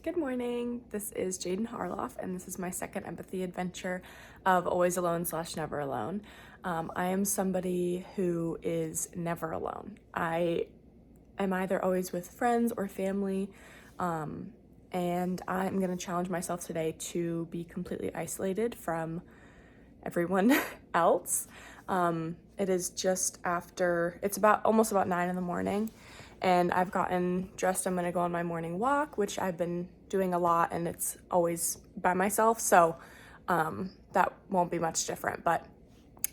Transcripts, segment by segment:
Good morning. This is Jaden Harloff, and this is my second empathy adventure of Always Alone / Never Alone. I am somebody who is never alone. I am either always with friends or family, and I'm going to challenge myself today to be completely isolated from everyone else. It is just after, it's almost about 9 in the morning, and I've gotten dressed. I'm gonna go on my morning walk, which I've been doing a lot, and it's always by myself, so that won't be much different. But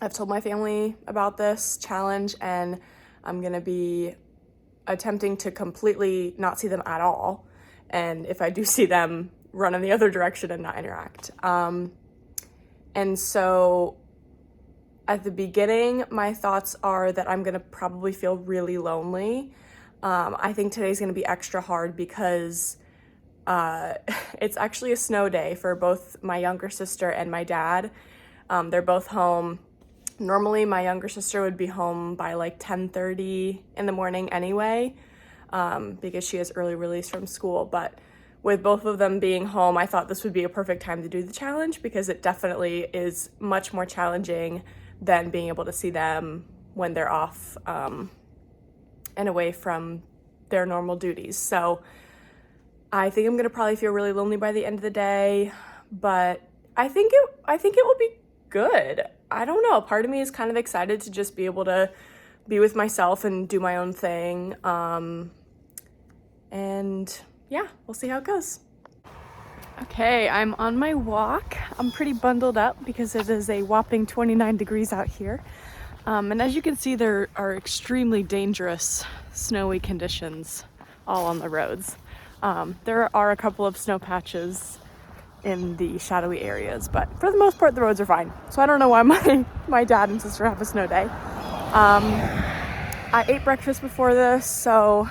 I've told my family about this challenge, and I'm gonna be attempting to completely not see them at all, and if I do see them, run in the other direction and not interact. And so at the beginning, my thoughts are that I'm gonna probably feel really lonely. I think today's gonna be extra hard because it's actually a snow day for both my younger sister and my dad. They're both home. Normally, my younger sister would be home by like 10:30 in the morning anyway, because she has early release from school. But with both of them being home, I thought this would be a perfect time to do the challenge because it definitely is much more challenging than being able to see them when they're off and away from their normal duties. So I think I'm gonna probably feel really lonely by the end of the day, but I think it will be good. I don't know. Part of me is kind of excited to just be able to be with myself and do my own thing. And yeah, we'll see how it goes. Okay, I'm on my walk. I'm pretty bundled up because it is a whopping 29 degrees out here. And as you can see, there are extremely dangerous snowy conditions all on the roads. There are a couple of snow patches in the shadowy areas, but for the most part, the roads are fine. So I don't know why my dad and sister have a snow day. I ate breakfast before this, so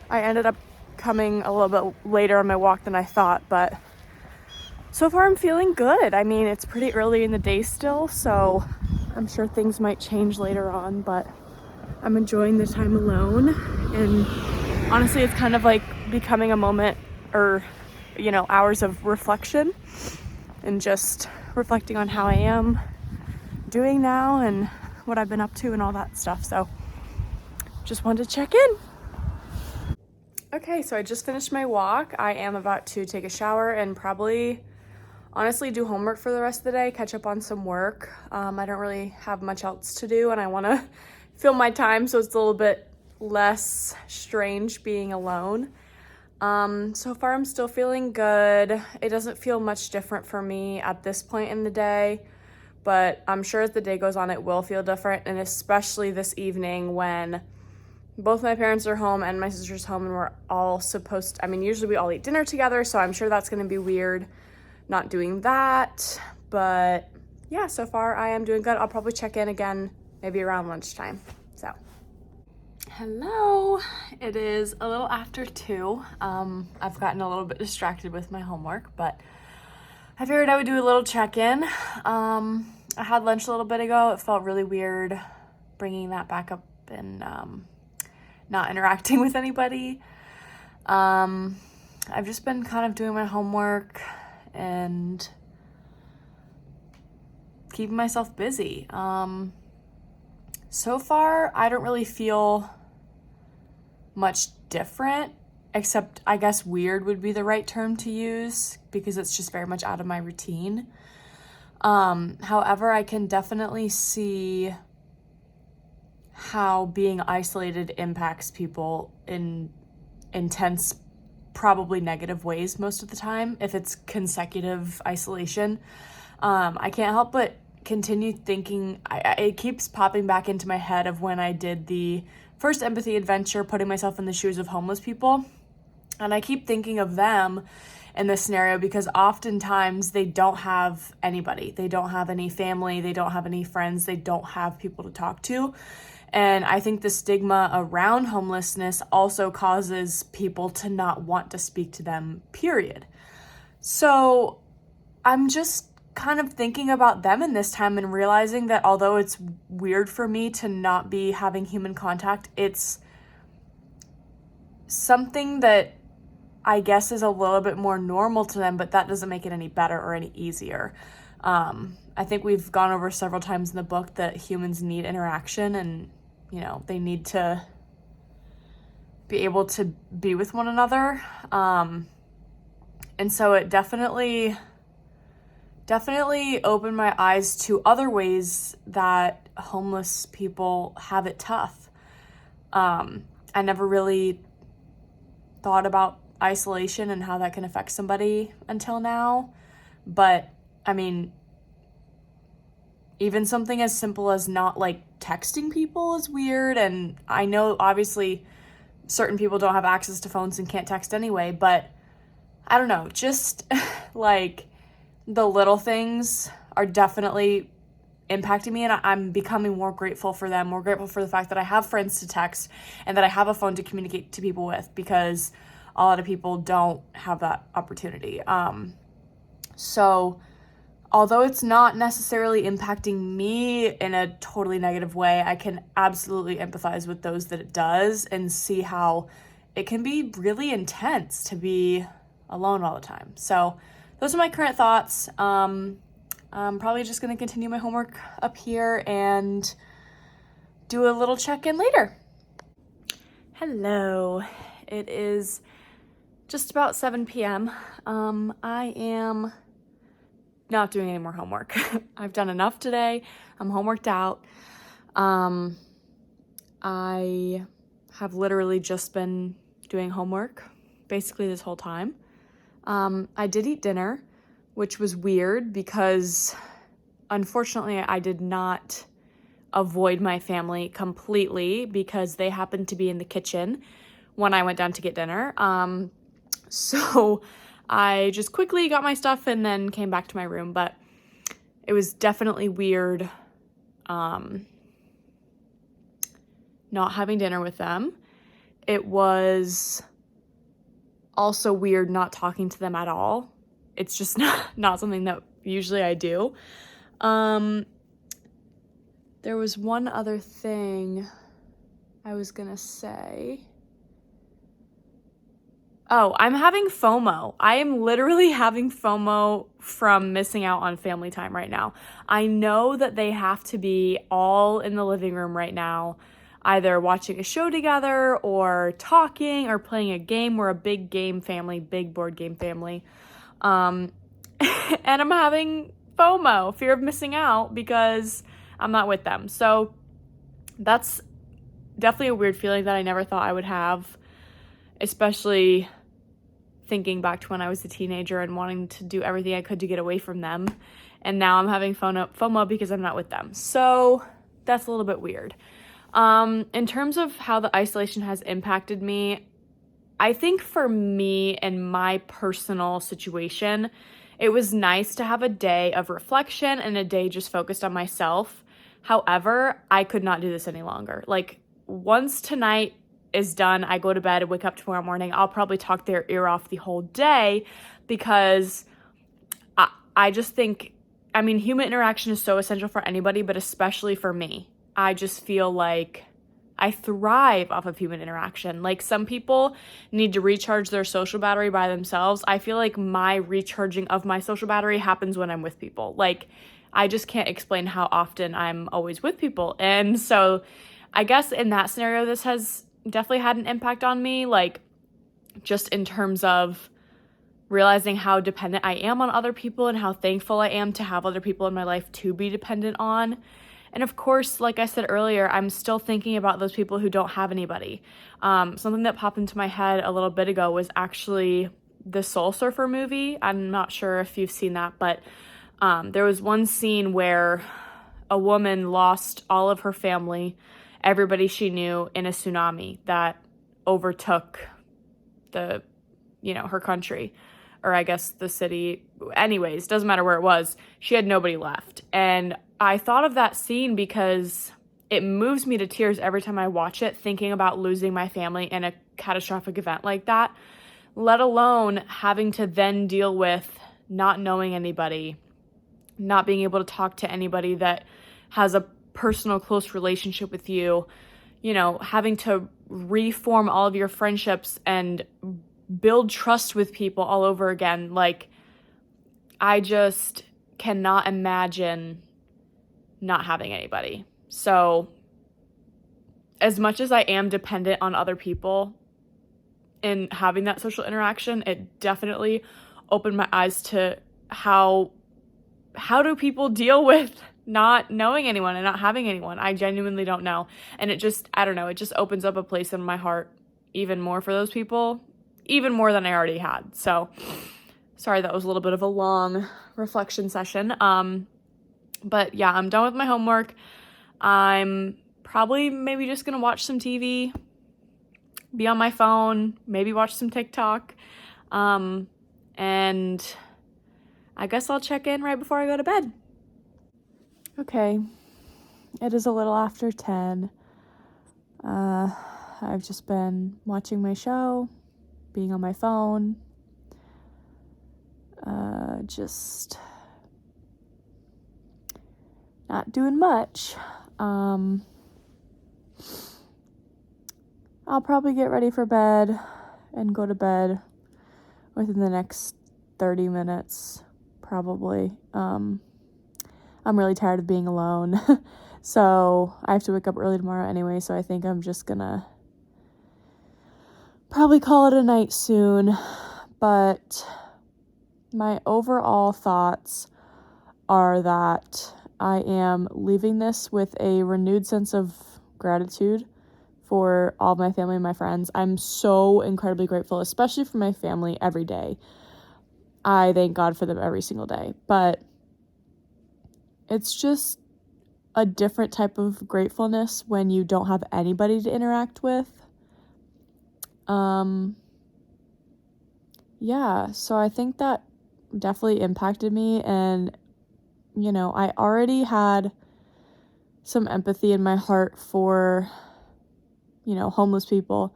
I ended up coming a little bit later on my walk than I thought, but so far I'm feeling good. I mean, it's pretty early in the day still, so I'm sure things might change later on, but I'm enjoying the time alone. And honestly, it's kind of like becoming a moment or, hours of reflection and just reflecting on how I am doing now and what I've been up to and all that stuff. So just wanted to check in. Okay, so I just finished my walk. I am about to take a shower and probably honestly do homework for the rest of the day, catch up on some work. I don't really have much else to do and I want to fill my time so it's a little bit less strange being alone. So far I'm still feeling good. It doesn't feel much different for me at this point in the day, but I'm sure as the day goes on it will feel different, and especially this evening when both my parents are home and my sister's home and we're all usually we all eat dinner together, so I'm sure that's going to be weird not doing that. But yeah, so far I am doing good. I'll probably check in again maybe around lunchtime. So hello, it is a little after 2. I've gotten a little bit distracted with my homework, but I figured I would do a little check-in. I had lunch a little bit ago. It felt really weird bringing that back up and not interacting with anybody. I've just been kind of doing my homework and keeping myself busy. So far, I don't really feel much different, except I guess weird would be the right term to use because it's just very much out of my routine. However, I can definitely see how being isolated impacts people in intense, probably negative ways most of the time if it's consecutive isolation. I can't help but continue thinking, it keeps popping back into my head of when I did the first empathy adventure, putting myself in the shoes of homeless people. And I keep thinking of them in this scenario because oftentimes they don't have anybody. They don't have any family. They don't have any friends. They don't have people to talk to. And I think the stigma around homelessness also causes people to not want to speak to them, period. So I'm just kind of thinking about them in this time and realizing that although it's weird for me to not be having human contact, it's something that I guess, is a little bit more normal to them, but that doesn't make it any better or any easier. I think we've gone over several times in the book that humans need interaction, and, you know, they need to be able to be with one another. And so it definitely opened my eyes to other ways that homeless people have it tough. I never really thought about isolation and how that can affect somebody until now. But I mean, even something as simple as not like texting people is weird. And I know obviously certain people don't have access to phones and can't text anyway, but I don't know, just like the little things are definitely impacting me, and I'm becoming more grateful for them, more grateful for the fact that I have friends to text and that I have a phone to communicate to people with, because a lot of people don't have that opportunity. So although it's not necessarily impacting me in a totally negative way, I can absolutely empathize with those that it does and see how it can be really intense to be alone all the time. So those are my current thoughts. I'm probably just going to continue my homework up here and do a little check-in later. Hello. It is just about 7 p.m. I am not doing any more homework. I've done enough today. I'm homeworked out. I have literally just been doing homework basically this whole time. I did eat dinner, which was weird because unfortunately I did not avoid my family completely because they happened to be in the kitchen when I went down to get dinner. So I just quickly got my stuff and then came back to my room, but it was definitely weird not having dinner with them. It was also weird not talking to them at all. It's just not something that usually I do. There was one other thing I was gonna say. Oh, I'm having FOMO. I am literally having FOMO from missing out on family time right now. I know that they have to be all in the living room right now, either watching a show together or talking or playing a game. We're a big game family, big board game family. And I'm having FOMO, fear of missing out, because I'm not with them. So that's definitely a weird feeling that I never thought I would have, especially thinking back to when I was a teenager and wanting to do everything I could to get away from them. And now I'm having FOMO because I'm not with them. So that's a little bit weird. In terms of how the isolation has impacted me, I think for me and my personal situation, it was nice to have a day of reflection and a day just focused on myself. However, I could not do this any longer. Like, once tonight is done, I go to bed and wake up tomorrow morning, I'll probably talk their ear off the whole day, because I just think, I mean, human interaction is so essential for anybody, but especially for me. I just feel like I thrive off of human interaction. Like, some people need to recharge their social battery by themselves. I feel like my recharging of my social battery happens when I'm with people. Like, I just can't explain how often I'm always with people. And so I guess in that scenario, this has definitely had an impact on me, like, just in terms of realizing how dependent I am on other people and how thankful I am to have other people in my life to be dependent on. And of course, like I said earlier, I'm still thinking about those people who don't have anybody. Something that popped into my head a little bit ago was actually the Soul Surfer movie. I'm not sure if you've seen that, but there was one scene where a woman lost all of her family, everybody she knew, in a tsunami that overtook her country, or I guess the city. Anyways, doesn't matter where it was. She had nobody left. And I thought of that scene because it moves me to tears every time I watch it, thinking about losing my family in a catastrophic event like that, let alone having to then deal with not knowing anybody, not being able to talk to anybody that has a personal, close relationship with you, having to reform all of your friendships and build trust with people all over again. Like, I just cannot imagine not having anybody. So as much as I am dependent on other people and having that social interaction, it definitely opened my eyes to how do people deal with not knowing anyone and not having anyone. I genuinely don't know. And it just, I don't know, it just opens up a place in my heart even more for those people, even more than I already had. So sorry, that was a little bit of a long reflection session. But yeah, I'm done with my homework. I'm probably maybe just gonna watch some TV, be on my phone, maybe watch some TikTok. And I guess I'll check in right before I go to bed. Okay, it is a little after 10. I've just been watching my show, being on my phone, just not doing much. I'll probably get ready for bed and go to bed within the next 30 minutes, probably. I'm really tired of being alone. So I have to wake up early tomorrow anyway, so I think I'm just gonna probably call it a night soon. But my overall thoughts are that I am leaving this with a renewed sense of gratitude for all my family and my friends. I'm so incredibly grateful, especially for my family every day. I thank God for them every single day. But it's just a different type of gratefulness when you don't have anybody to interact with. Yeah, so I think that definitely impacted me, and I already had some empathy in my heart for homeless people.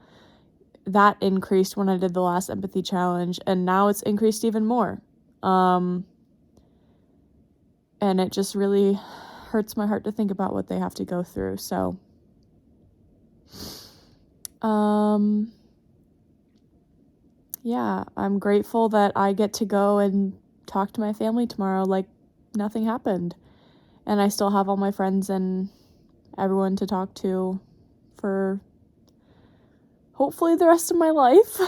That increased when I did the last empathy challenge, and now it's increased even more. And it just really hurts my heart to think about what they have to go through. So yeah, I'm grateful that I get to go and talk to my family tomorrow like nothing happened. And I still have all my friends and everyone to talk to for hopefully the rest of my life.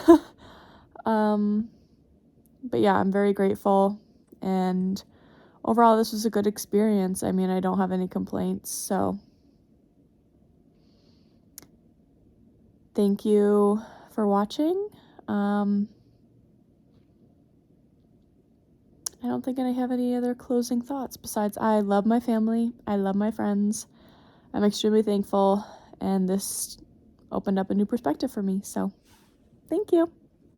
But yeah, I'm very grateful, and overall this was a good experience. I mean, I don't have any complaints, so thank you for watching. I don't think I have any other closing thoughts besides I love my family, I love my friends, I'm extremely thankful, and this opened up a new perspective for me, so thank you.